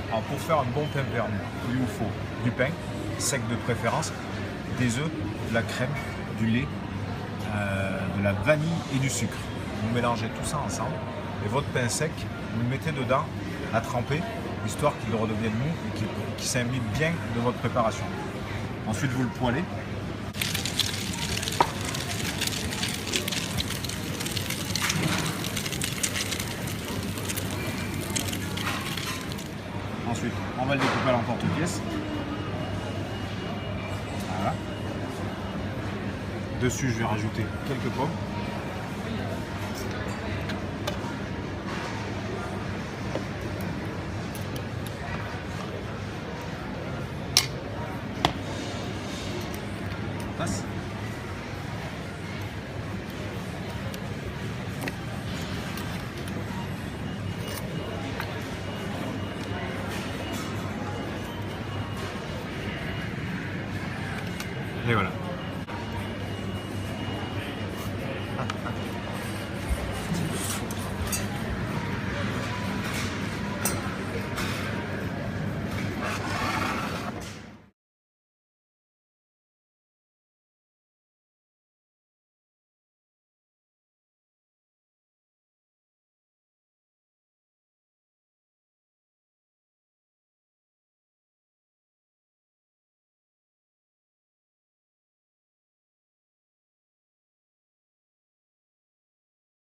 Alors pour faire un bon pain verni, il vous faut du pain, sec de préférence, des œufs, de la crème, du lait, de la vanille et du sucre. Vous mélangez tout ça ensemble et votre pain sec, vous le mettez dedans à tremper, histoire qu'il redevienne mou et qu'il s'imbibe bien de votre préparation. Ensuite vous le poêlez. Ensuite, on va le découper à l'emporte-pièce. Voilà. Dessus, je vais rajouter quelques pommes. Passe. Et voilà.